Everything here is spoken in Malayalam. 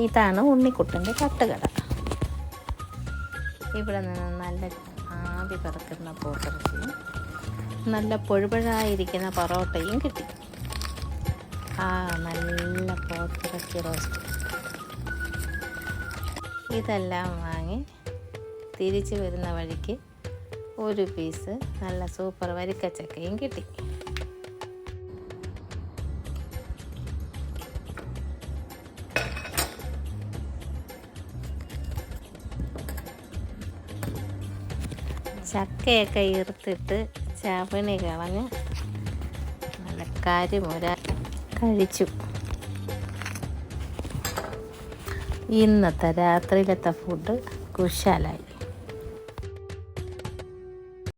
ഇതാണ് ഉണ്ണിക്കുട്ടൻ്റെ തട്ടുകട. ഇവിടെ നിന്ന് നല്ല ആവി പറക്കുന്ന പോത്തിറച്ചിയും നല്ല പൊഴുപഴായിരിക്കുന്ന പൊറോട്ടയും കിട്ടി. നല്ല പോത്തിറച്ചി റോസ്റ്റ്. ഇതെല്ലാം വാങ്ങി തിരിച്ച് വരുന്ന വഴിക്ക് ഒരു പീസ് നല്ല സൂപ്പർ വരിക്കച്ചക്കയും കിട്ടി. ചക്കയൊക്കെ ഇറുത്തിട്ട് ചവണി കളഞ്ഞ് നല്ല കരിമുര കഴിച്ചു. ഇന്നത്തെ രാത്രിയിലത്തെ ഫുഡ് കുശാലായി.